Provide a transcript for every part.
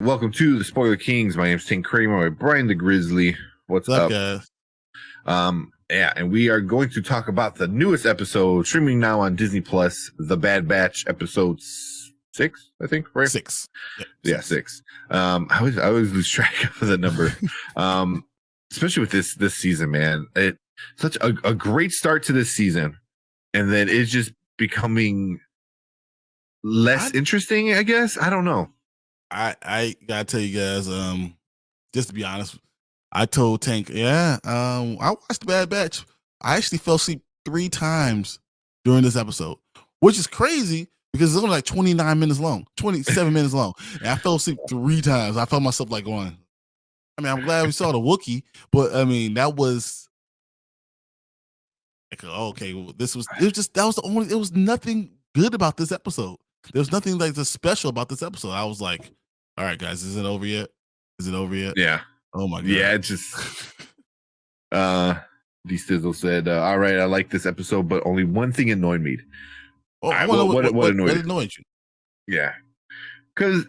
Welcome to the Spoiler Kings. My name's Tim Kramer. Brian the Grizzly. What's up? Guys? Yeah, and we are going to talk about the newest episode streaming now on Disney Plus, The Bad Batch, episode 6, I think, right? 6. Yeah, 6. I always lose track of the number. Especially with this season, man. It such a great start to this season, and then it's just becoming less interesting, I guess. I don't know. I gotta tell you guys, just to be honest, I told Tank, I watched the Bad Batch. I actually fell asleep 3 times during this episode, which is crazy because it's only like 29 minutes long, 27 minutes long. And I fell asleep 3 times. I felt myself like going, I mean, I'm glad we saw the Wookiee, but I mean, that was like, okay, well, it was nothing good about this episode. There was nothing like this special about this episode. I was like, all right, guys, is it over yet? Is it over yet? Yeah. Oh my god. Yeah, it's just D Stizzle said, all right, I like this episode, but only one thing annoyed me. Oh, what annoyed you? Yeah. Because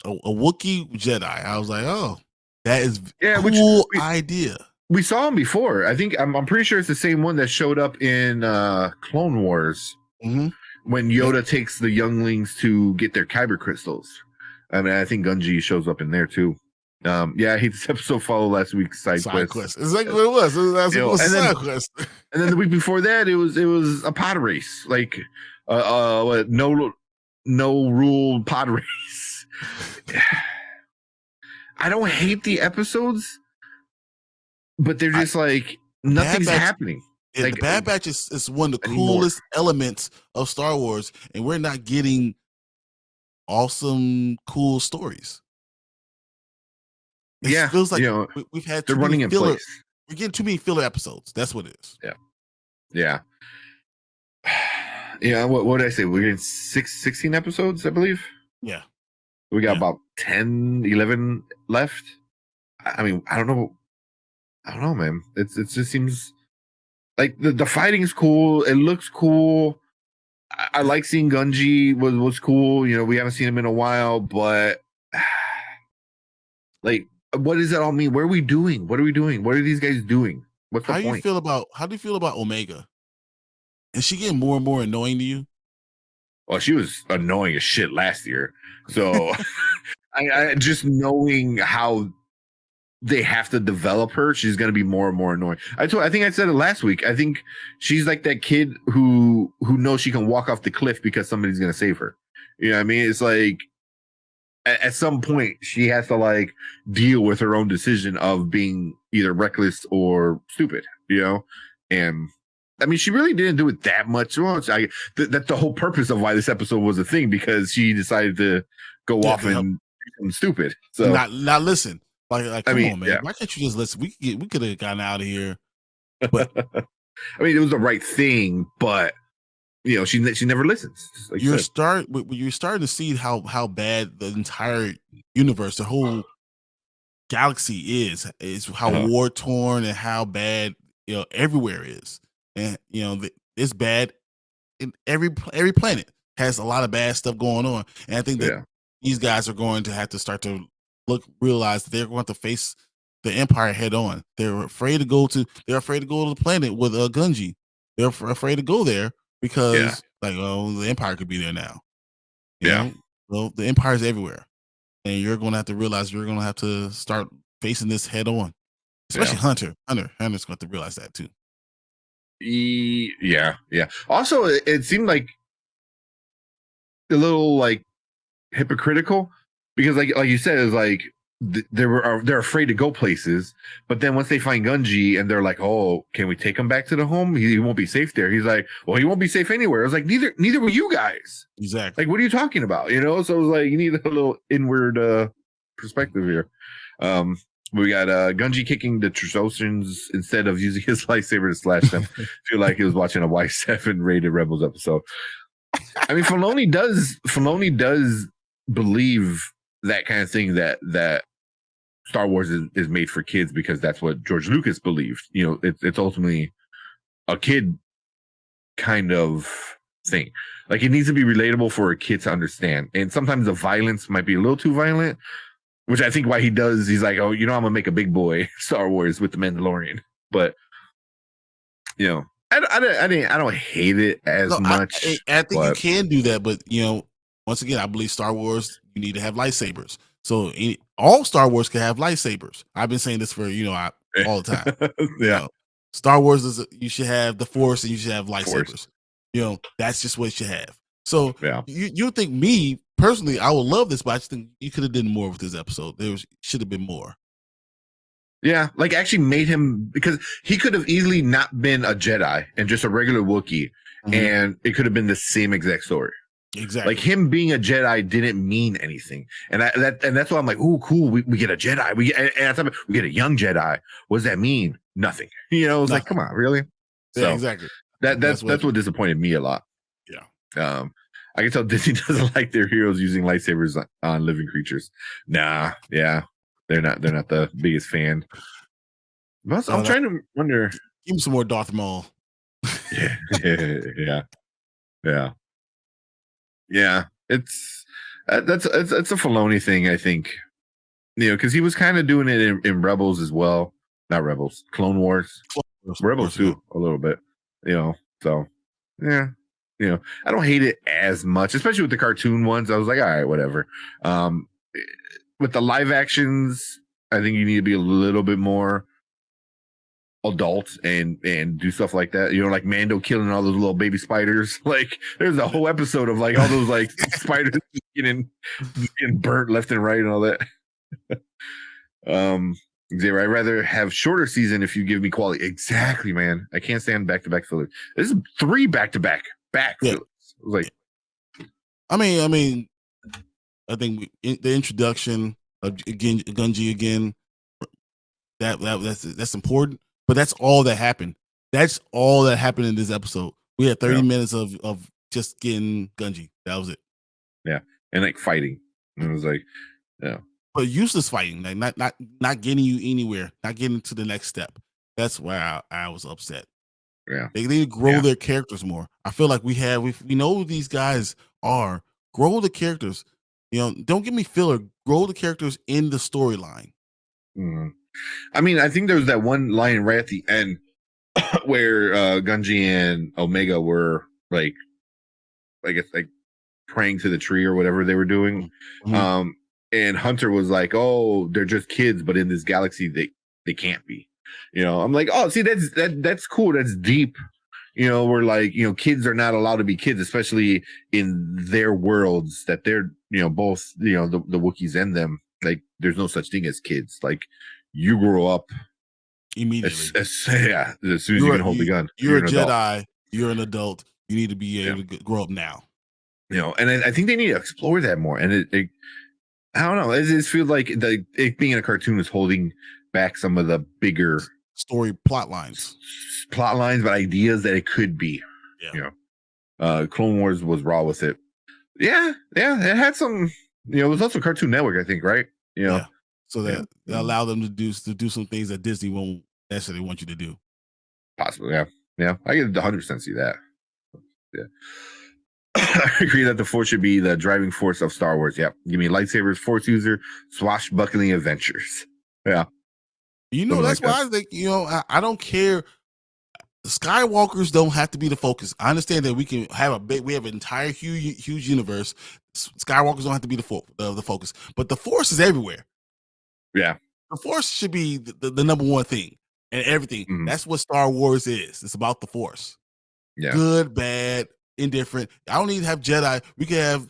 a Wookiee Jedi. I was like, oh, that is cool idea. We saw him before. I think I'm pretty sure it's the same one that showed up in Clone Wars when Yoda takes the younglings to get their kyber crystals. I mean, I think Gungi shows up in there too. I hate this episode. Follow last week's side quest. Exactly what it was. It was side quest. And then the week before that, it was a pod race, like no rule pod race. I don't hate the episodes, but they're just like nothing's happening. Yeah, like, the Bad Batch is one of the coolest elements of Star Wars, and we're not getting awesome, cool stories. It feels like we've had they're running in place. We're getting too many filler episodes. That's what it is. Yeah. What did I say? We're getting 16 episodes, I believe. Yeah. We got about 10, 11 left. I mean, I don't know, man. It just seems like the fighting is cool. It looks cool. I like seeing Gungi was cool. We haven't seen him in a while, but like, what does that all mean? What are we doing? What are these guys doing? What's the point? How do you feel about Omega? Is she getting more and more annoying to you? Well, she was annoying as shit last year. So I just knowing how they have to develop her, she's going to be more and more annoying. I think I said it last week. I think she's like that kid who knows she can walk off the cliff because somebody's going to save her. You know what I mean? It's like at some point she has to like deal with her own decision of being either reckless or stupid, and I mean, she really didn't do it that much. That's the whole purpose of why this episode was a thing, because she decided to go off and do something stupid. So not listen. Like come on, man. Yeah. Why can't you just listen? We could have gotten out of here. But I mean, it was the right thing, but she never listens. Like you're starting to see how bad the entire universe, the whole galaxy is how war torn and how bad everywhere is, and it's bad in every planet has a lot of bad stuff going on, and I think that these guys are going to have to start to realize that they're going to face the Empire head on. They're afraid to go to the planet with Gungi. They're afraid to go there because the Empire could be there now. You know? Well, the Empire's everywhere, and you're going to have to realize you're going to have to start facing this head on. Especially Hunter. Hunter's going to realize that too. Yeah. Also, it seemed like a little like hypocritical, because like you said, it's like they're afraid to go places, but then once they find Gungi and they're like, oh, can we take him back to the home? He won't be safe there. He's like, well, he won't be safe anywhere. I was like, neither were you guys. Exactly. Like, what are you talking about? So it was like, you need a little inward perspective here. We got Gungi kicking the Trososians instead of using his lightsaber to slash them. Feel like he was watching a Y7 rated Rebels episode. I mean, Filoni does believe that kind of thing, that Star Wars is made for kids, because that's what George Lucas believed. It's ultimately a kid kind of thing. Like, it needs to be relatable for a kid to understand. And sometimes the violence might be a little too violent, which I think why he does. He's like, oh, I'm gonna make a big boy Star Wars with the Mandalorian. But I don't hate it as much. I think you can do that, but once again, I believe Star Wars, you need to have lightsabers. So all Star Wars can have lightsabers. I've been saying this for all the time. Yeah. Star Wars is you should have the Force and you should have lightsabers. That's just what you should have. So you think me personally, I would love this, but I just think you could have done more with this episode. Should have been more. Yeah, like actually made him, because he could have easily not been a Jedi and just a regular Wookiee, and it could have been the same exact story. Exactly. Like, him being a Jedi didn't mean anything, and that's why I'm like, oh, cool, we get a Jedi, we get a young Jedi. What does that mean? Nothing. It's like, come on, really? So exactly. That's what disappointed me a lot. Yeah. I can tell Disney doesn't like their heroes using lightsabers on living creatures. Nah, yeah. They're not the biggest fan. But I'm trying to wonder. Give me some more Darth Maul. Yeah. It's that's a Filoni thing, I think. Because he was kind of doing it in Rebels as well. Not Rebels, Clone Wars. Rebels too, a little bit. So yeah. I don't hate it as much, especially with the cartoon ones. I was like, all right, whatever. With the live actions, I think you need to be a little bit more adult and do stuff like that. Like Mando killing all those little baby spiders. Like, there's a whole episode of like all those like spiders getting burnt left and right and all that. Xavier, I'd rather have shorter season if you give me quality. Exactly, man. I can't stand back-to-back fillers. This is 3 back-to-back fillers. Like, I mean, I think the introduction of Gungi again, that's important, but that's all that happened. That's all that happened in this episode. We had 30 minutes of just getting Gungi. That was it. Yeah, and like fighting. And it was like, but useless fighting, like not getting you anywhere, not getting to the next step. That's why I was upset. Yeah, they need to grow their characters more. I feel like we know who these guys are. Grow the characters. Don't give me filler. Grow the characters in the storyline. Mm-hmm. I mean, I think there was that one line right at the end where Gungi and Omega were like, I guess, like praying to the tree or whatever they were doing. Mm-hmm. And Hunter was like, "Oh, they're just kids, but in this galaxy, they can't be." I'm like, "Oh, see, that's cool. That's deep." We're like, kids are not allowed to be kids, especially in their worlds that they're, both, the Wookiees and them. Like, there's no such thing as kids. Like, you grow up immediately. As soon as you can hold the gun. You're a Jedi. You're an adult. You need to be able to grow up now. And I think they need to explore that more. And it I don't know. It just feels like it being a cartoon is holding back some of the bigger story plot lines, but ideas that it could be. Clone Wars was raw with it. Yeah, it had some. It was also Cartoon Network, I think, right? So that allow them to do some things that Disney won't necessarily want you to do. Possibly, yeah. I can 100% see that. Yeah. I agree that the Force should be the driving force of Star Wars. Yeah, give me lightsabers, Force user, swashbuckling adventures. Yeah, that's why I think I don't care. Skywalkers don't have to be the focus. I understand that we can have we have an entire huge universe. Skywalkers don't have to be the focus, but the Force is everywhere. Yeah, the Force should be the number one thing and everything. Mm-hmm. That's what Star Wars is. It's about the Force. Yeah, good, bad, indifferent. I don't need to have Jedi. We can have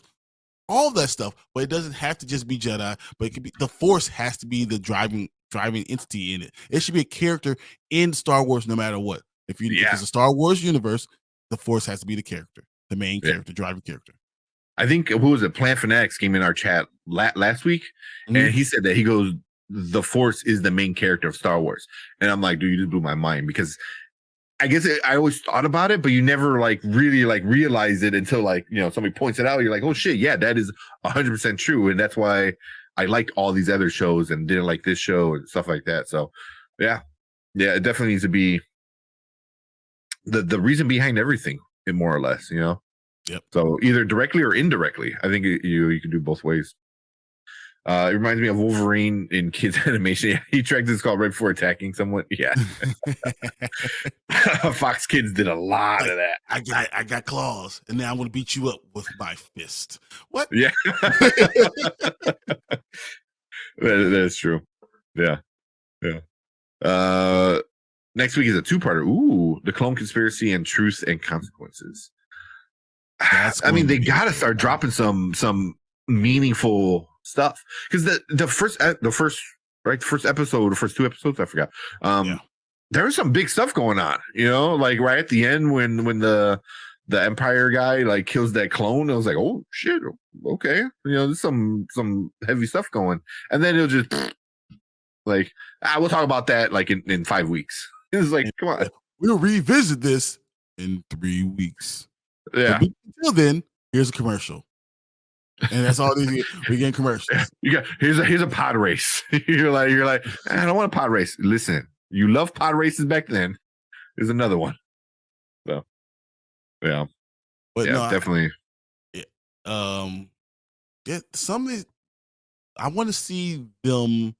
all that stuff, but it doesn't have to just be Jedi. But it could be the Force has to be the driving entity in it. It should be a character in Star Wars, no matter what. If it's a Star Wars universe, the Force has to be the character, the main character, driving character. I think who was it? Plant Fanatics came in our chat last week, and he said that he goes, "The Force is the main character of Star Wars," and I'm like, "Dude, you just blew my mind," because I guess I always thought about it, but you never really realize it until somebody points it out. You're like, oh shit, yeah, that is 100% true, and that's why I liked all these other shows and didn't like this show and stuff like that. So, yeah, it definitely needs to be the reason behind everything, more or less. Yep. So either directly or indirectly. I think you can do both ways. It reminds me of Wolverine in kids animation. Yeah, he tracked his call right before attacking someone. Yeah. Fox Kids did a lot Like, of that. I got claws, and now I'm gonna beat you up with my fist. What? Yeah. That's true. Yeah. Yeah. Next week is a two-parter. Ooh, the Clone Conspiracy and Truth and Consequences. That's I mean, they be gotta start dropping some meaningful stuff. Because the first right, the first episode, the first two episodes, I forgot. Yeah. There was some big stuff going on, you know, like right at the end when the Empire guy like kills that clone. I was like, oh shit, okay, you know, there's some heavy stuff going, and then it'll just like we'll talk about that like in 5 weeks. It's like, come on, we'll revisit this in 3 weeks. yeah. But until then, here's a commercial, and that's all we get commercials. You got here's a pod race. you're like I don't want a pod race. Listen, you love pod races back then. There's another one. So yeah, but yeah, no, definitely. Something I want to see them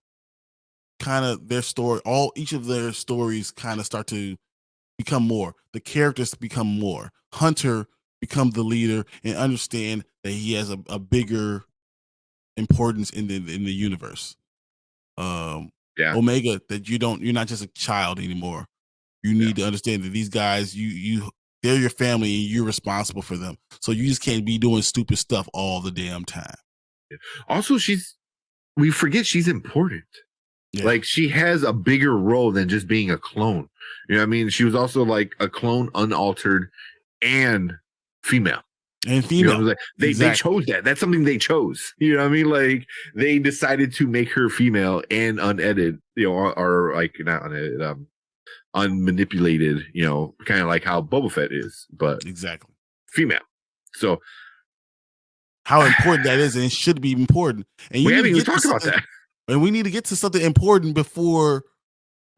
kind of their story, each of their stories kind of start to become more. The characters become more. Hunter become the leader and understand that he has a bigger importance in the universe. Yeah. Omega, that you're not just a child anymore. You need to understand that these guys, they're your family and you're responsible for them. So you just can't be doing stupid stuff all the damn time. Also, we forget she's important. Yeah. Like she has a bigger role than just being a clone. You know what I mean? She was also like a clone, unaltered, and female. And female. You know, like they chose that. That's something they chose. You know what I mean? Like they decided to make her female and unedited, you know, or like not unedited, unmanipulated, you know, kind of like how Boba Fett is, but exactly female. So how important that is, and it should be important. And we haven't even talked about that. And we need to get to something important before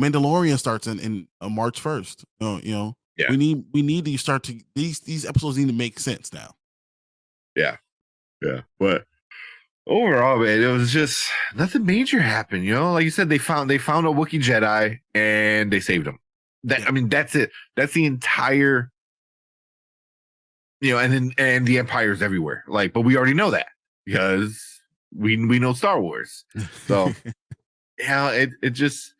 Mandalorian starts in March 1st. You know, yeah. We need to start to these episodes need to make sense now. Yeah, yeah. But overall, man, it was just nothing major happened. You know, like you said, they found a Wookiee Jedi and they saved him. I mean, that's it. That's the entire. You know, and the Empire's everywhere. Like, but we already know that because we know Star Wars. So yeah, it just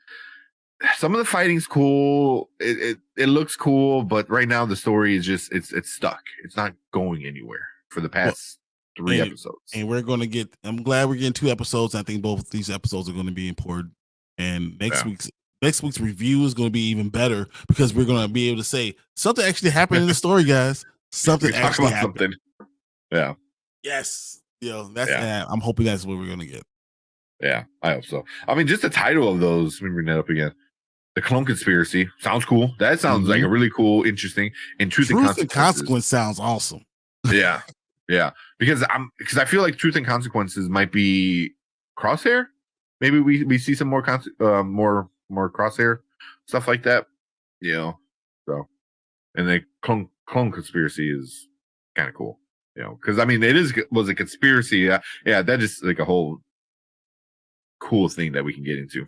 some of the fighting's cool. It looks cool, but right now the story is just it's stuck. It's not going anywhere for the past 3 episodes. And we're gonna get. I'm glad we're getting 2 episodes. I think both these episodes are going to be important. And next week's review is going to be even better because we're going to be able to say something actually happened in the story, guys. Something actually happened. Something. Yeah. Yes. You know, I'm hoping that's what we're going to get. Yeah, I hope so. I mean, just the title of those, let me bring that up again. The Clone Conspiracy sounds cool. That sounds like a really cool, interesting, and Truth and Consequence sounds awesome. Yeah. Yeah. Because I feel like Truth and Consequences might be Crosshair. Maybe we see some more more Crosshair stuff like that. You know. So and the Clone Conspiracy is kind of cool. You know, because I mean was a conspiracy. Yeah, that just like a whole cool thing that we can get into.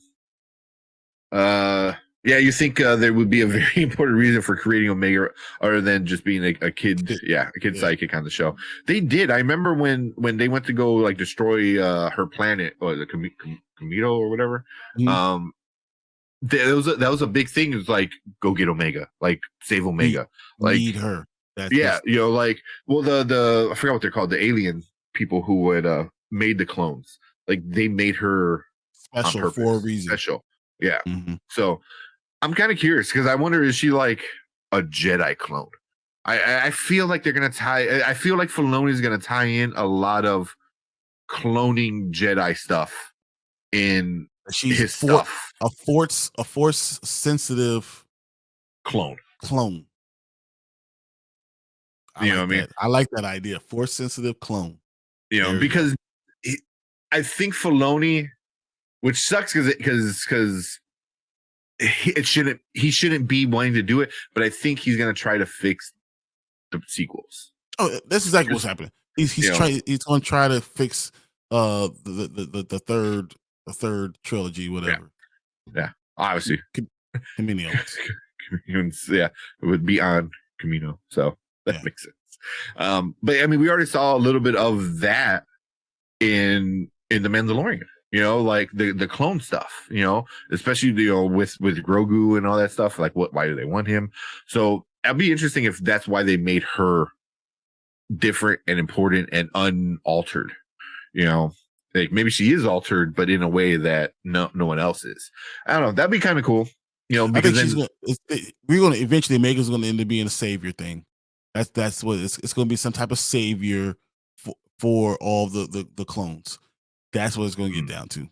Yeah, you think there would be a very important reason for creating Omega other than just being a kid, a kid sidekick on the show. They did. I remember when they went to go like destroy her planet or the Kamito or whatever. Mm-hmm. That was a big thing. It was like, go get Omega, like save Omega, need her. You know, like, well, the I forgot what they're called, the alien people who had made the clones, like they made her special for a reason. Special, yeah. Mm-hmm. So I'm kind of curious because I wonder, is she like a Jedi clone? I feel like they're gonna I feel like Filoni's gonna tie in a lot of cloning Jedi stuff in his stuff. A force sensitive clone. You know what I mean? I like that idea. Force sensitive clone. You know, because I think Filoni, which sucks because he shouldn't be wanting to do it, but I think he's gonna try to fix the sequels. Oh, that's exactly what's happening. He's You know, trying. He's going to try to fix the third trilogy, yeah, whatever. yeah. Obviously, Camino's. yeah, it would be on Camino, so that Yeah. makes sense. But I mean, we already saw a little bit of that in the Mandalorian. You know, like the clone stuff. You know, especially with Grogu and all that stuff. Like, why do they want him? So it'd be interesting if that's why they made her different and important and unaltered. You know, like maybe she is altered, but in a way that no one else is. I don't know. That'd be kind of cool. You know, I because think she's gonna. We're gonna eventually Megan's gonna end up being a savior thing. That's what it's gonna be, some type of savior for all the clones. That's what it's gonna get down to.